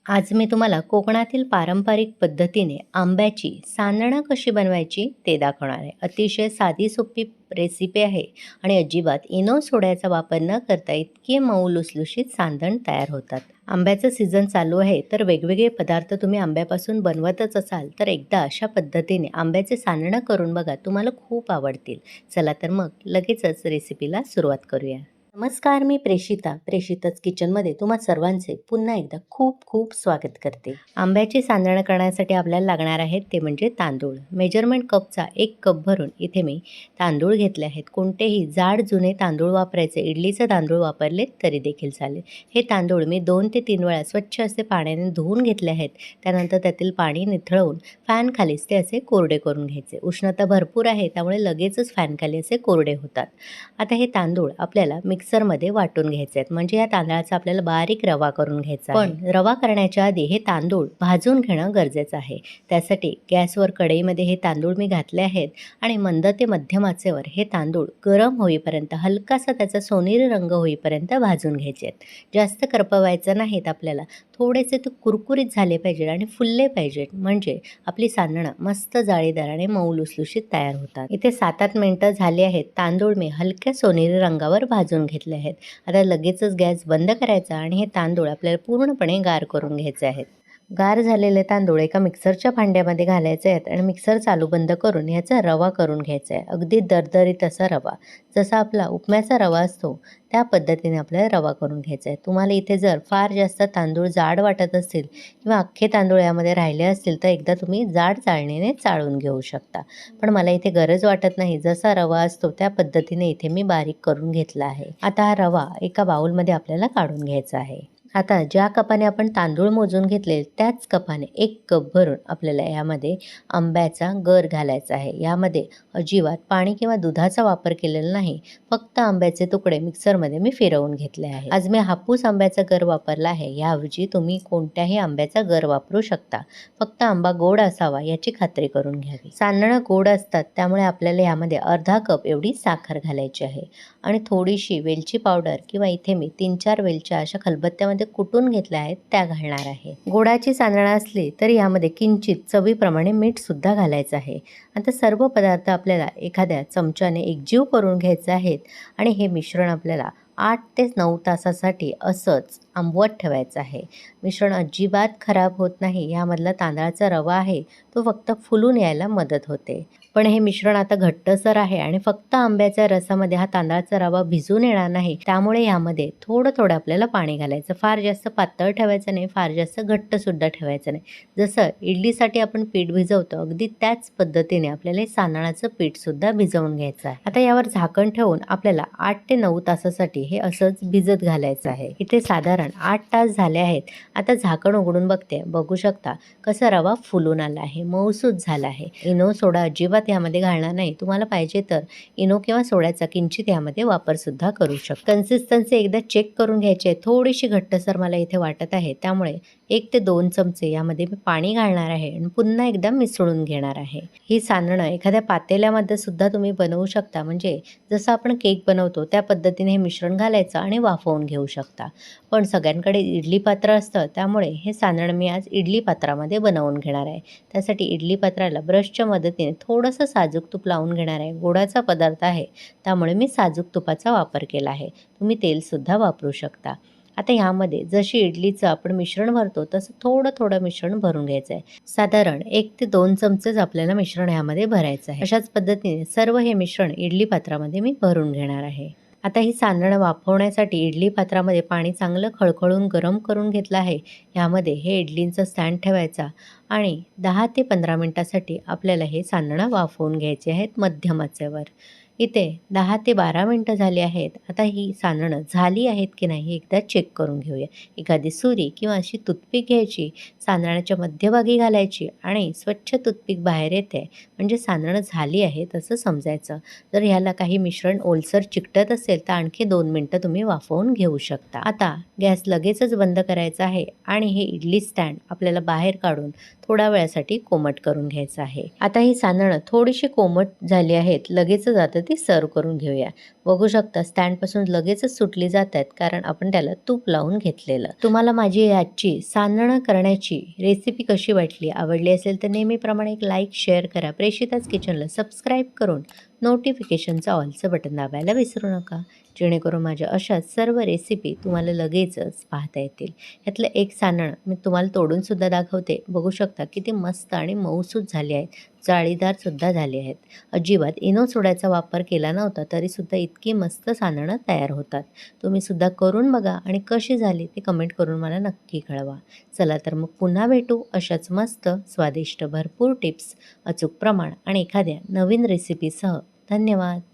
आज मी तुम्हाला कोकणातील पारंपरिक पद्धतीने आंब्याची सांदणं कशी बनवायची ते दाखवणार आहे. अतिशय साधी सोपी रेसिपी आहे आणि अजिबात इनो सोड्याचा वापर न करता इतके मऊ लुसलुशीत सांदण तयार होतात. आंब्याचं सीझन चालू आहे तर वेगवेगळे पदार्थ तुम्ही आंब्यापासून बनवतच असाल तर एकदा अशा पद्धतीने आंब्याचे सांदणं करून बघा, तुम्हाला खूप आवडतील. चला तर मग लगेचच रेसिपीला सुरुवात करूया. नमस्कार, मी प्रेषिताच किचनमध्ये तुम्हा सर्वांचे पुन्हा एकदा खूप खूप स्वागत करते. आंब्याची सांदणं करण्यासाठी आपल्याला लागणार आहेत ते म्हणजे तांदूळ. मेजरमेंट कपचा 1 कप भरून इथे मी तांदूळ घेतले आहेत. कोणतेही जाड जुने तांदूळ वापरायचे, इडलीचे तांदूळ वापरले तरी देखील चालेल. हे तांदूळ मी 2 ते 3 वेळा स्वच्छ असे पाण्याने धुवून घेतले आहेत. त्यानंतर त्यातील पाणी निथळवून फॅनखालीच ते असे कोरडे करून घ्यायचे. उष्णता भरपूर आहे त्यामुळे लगेचच फॅनखाली असे कोरडे होतात. आता हे तांदूळ आपल्याला मिक्सरमध्ये वाटून घ्यायचे आहेत, म्हणजे या तांदळाचा आपल्याला बारीक रवा करून घ्यायचा आहे. पण रवा करण्याच्या आधी हे तांदूळ भाजून घेणं गरजेचं आहे. त्यासाठी गॅसवर कढईमध्ये हे तांदूळ मी घातले आहेत आणि मंद ते मध्यम आचेवर हे तांदूळ गरम होईपर्यंत, हलकासा त्याचा सोनेरी रंग होईपर्यंत भाजून घ्यायचे आहेत. जास्त करपवायचं नाहीत आपल्याला, थोडेसे ते कुरकुरीत झाले पाहिजेत आणि फुलले पाहिजेत, म्हणजे आपली सांदणं मस्त जाळीदार आणि मऊ लुसलुशीत तयार होतात. इथे 7-8 मिनिटं झाली आहेत. तांदूळ मी हलक्या सोनेरी रंगावर भाजून घेतले आहेत. आता लगेचच गॅस बंद करायचा आणि हे तांदूळ आपल्याला पूर्णपणे गार करून घ्यायचे आहेत. गार झालेले तांदूळ एका मिक्सरच्या भांड्यामध्ये घालायचे आहेत आणि मिक्सर चालू बंद करून याचा रवा करून घ्यायचा आहे. अगदी दरदरीत असा रवा, जसा आपला उपम्याचा रवा असतो त्या पद्धतीने आपल्याला रवा करून घ्यायचा आहे. तुम्हाला इथे जर फार जास्त तांदूळ जाड वाटत असतील किंवा अख्खे तांदूळ यामध्ये राहिले असतील तर एकदा तुम्ही जाड चाळणीने चाळून घेऊ शकता. पण मला इथे गरज वाटत नाही, जसा रवा असतो त्या पद्धतीने इथे मी बारीक करून घेतला आहे. आता हा रवा एका बाउलमध्ये आपल्याला काढून घ्यायचा आहे. आता ज्या कपाने आपण तांदूळ मोजून घेतले त्याच कपाने 1 कप भरून आपल्याला यामध्ये आंब्याचा गर घालायचा आहे. यामध्ये अजिबात पाणी किंवा दुधाचा वापर केलेला नाही, फक्त आंब्याचे तुकडे मिक्सरमध्ये मी फिरवून घेतले आहे. आज मी हापूस आंब्याचा गर वापरला आहे. याऐवजी तुम्ही कोणत्याही आंब्याचा गर वापरू शकता, फक्त आंबा गोड असावा याची खात्री करून घ्यावी. सांदणं गोड असतात त्यामुळे आपल्याला यामध्ये अर्धा कप एवढी साखर घालायची आहे आणि थोडीशी वेलची पावडर किंवा इथे मी 3-4 वेलच्या अशा खलबत्त्यामध्ये कुटून घेतल्या आहेत त्या घालणार आहे. गोडाची सांदणं असली तर यामध्ये किंचित चवीप्रमाणे मीठ सुद्धा घालायचं आहे. आता सर्व पदार्थ आपल्याला एखाद्या चमच्याने एकजीव करून घ्यायचे आहेत आणि हे मिश्रण आपल्याला 8 ते 9 तासासाठी असंच आंबवत ठेवायचं आहे. मिश्रण अजिबात खराब होत नाही. यामधला तांदळाचा रवा आहे तो फक्त फुलून यायला मदत होते. पण हे मिश्रण आता घट्टसर आहे आणि फक्त आंब्याच्या रसामध्ये हा तांदळाचा रवा भिजून येणार नाही, त्यामुळे यामध्ये थोडं थोडं आपल्याला पाणी घालायचं. फार जास्त पातळ ठेवायचं नाही, फार जास्त घट्ट सुद्धा ठेवायचं नाही. जसं इडलीसाठी आपण पीठ भिजवतो अगदी त्याच पद्धतीने आपल्याला हे सांदणाचं पीठ सुद्धा भिजवून घ्यायचं आहे. आता यावर झाकण ठेवून आपल्याला 8 ते 9 तासासाठी हे असंच भिजत घालायचं आहे. इथे साधारण 8 तास झाले आहेत. आता झाकण उघडून बघू शकता कसा रवा फुलून आला आहे, मऊसूत झाला आहे. इनो सोडा अजिबात यामध्ये घालणार नाही. तुम्हाला पाहिजे तर इनो किंवा सोड्याचा किंचित यामध्ये वापर सुद्धा करू शकता. कन्सिस्टन्सी एकदा चेक करून घ्यायची आहे. थोडीशी घट्टसर मला इथे वाटत आहे, त्यामुळे 1 ते 2 चमचे यामध्ये मी पाणी घालणार आहे आणि पुन्हा एकदा मिसळून घेणार आहे. ही सांदणं एखाद्या पातेल्यामध्ये सुद्धा तुम्ही बनवू शकता, म्हणजे जसं आपण केक बनवतो त्या पद्धतीने हे मिश्रण घालायचं आणि वाफवून घेऊ शकता. पण सगळ्यांकडे इडली पात्र असतं त्यामुळे हे सांदण मी आज इडली पात्रामध्ये बनवून घेणार आहे. त्यासाठी इडली पात्राला ब्रशच्या मदतीने थोडंसं साजूक तूप लावून घेणार आहे. गोडाचा पदार्थ आहे त्यामुळे मी साजूक तुपाचा वापर केला आहे. तुम्ही तेलसुद्धा वापरू शकता. आता ह्यामध्ये जशी इडलीचं आपण मिश्रण भरतो तसं थोडं थोडं मिश्रण भरून घ्यायचं आहे. साधारण 1 ते 2 चमचेच आपल्याला मिश्रण ह्यामध्ये भरायचं आहे. अशाच पद्धतीने सर्व हे मिश्रण इडली पात्रामध्ये मी भरून घेणार आहे. आता ही सांदणं वाफवण्यासाठी इडली पात्रामध्ये पाणी चांगलं खळखळून गरम करून घेतलं आहे. ह्यामध्ये हे इडलींचं स्टँड ठेवायचा आणि 10 ते 15 मिनिटासाठी आपल्याला हे सांदणं वाफवून घ्यायचे आहेत मध्यम आचेवर. इथे 10 ते 12 मिनिटं झाली आहेत. आता ही सांदणं झाली आहेत की नाही एकदा चेक करून घेऊया. एखादी सुरी किंवा अशी टूथपिक घ्यायची, सांदण्याच्या मध्यभागी घालायची आणि स्वच्छ टूथपिक बाहेर येते म्हणजे सांदणं झाली आहे असं समजायचं. जर ह्याला काही मिश्रण ओलसर चिकटत असेल तर आणखी 2 मिनिटं तुम्ही वाफवून घेऊ शकता. आता गॅस लगेचच बंद करायचा आहे आणि हे इडली स्टँड आपल्याला बाहेर काढून थोड्या वेळासाठी कोमट करून घ्यायचं आहे. आता ही सांदणं थोडीशी कोमट झाली आहेत, लगेचच आता ती सर्व करून घेऊया. बघू शकता स्टँडपासून लगेचच सुटली जात आहेत, कारण आपण त्याला तूप लावून घेतलेलं. तुम्हाला माझी आजची सांदणं करण्याची रेसिपी कशी वाटली? आवडली असेल तर नेहमीप्रमाणे एक लाईक, शेअर करा. प्रेषिताच किचनला सबस्क्राईब करून नोटिफिकेशनचं ऑलचं बटन दाबायला विसरू नका, जेणेकरून माझ्या अशाच सर्व रेसिपी तुम्हाला लगेचच पाहता येतील. यातलं एक सांदण मी तुम्हाला तोडूनसुद्धा दाखवते. बघू शकता किती मस्त आणि मऊसूत झाले आहेत, जाळीदारसुद्धा झाले आहेत. अजिबात इनो सोड्याचा वापर केला नव्हता, तरीसुद्धा इतकी मस्त सांदणं तयार होतात. तुम्हीसुद्धा करून बघा आणि कशी झाली ते कमेंट करून मला नक्की कळवा. चला तर मग पुन्हा भेटू अशाच मस्त, स्वादिष्ट, भरपूर टिप्स, अचूक प्रमाण आणि एखाद्या नवीन रेसिपीसह. धन्यवाद.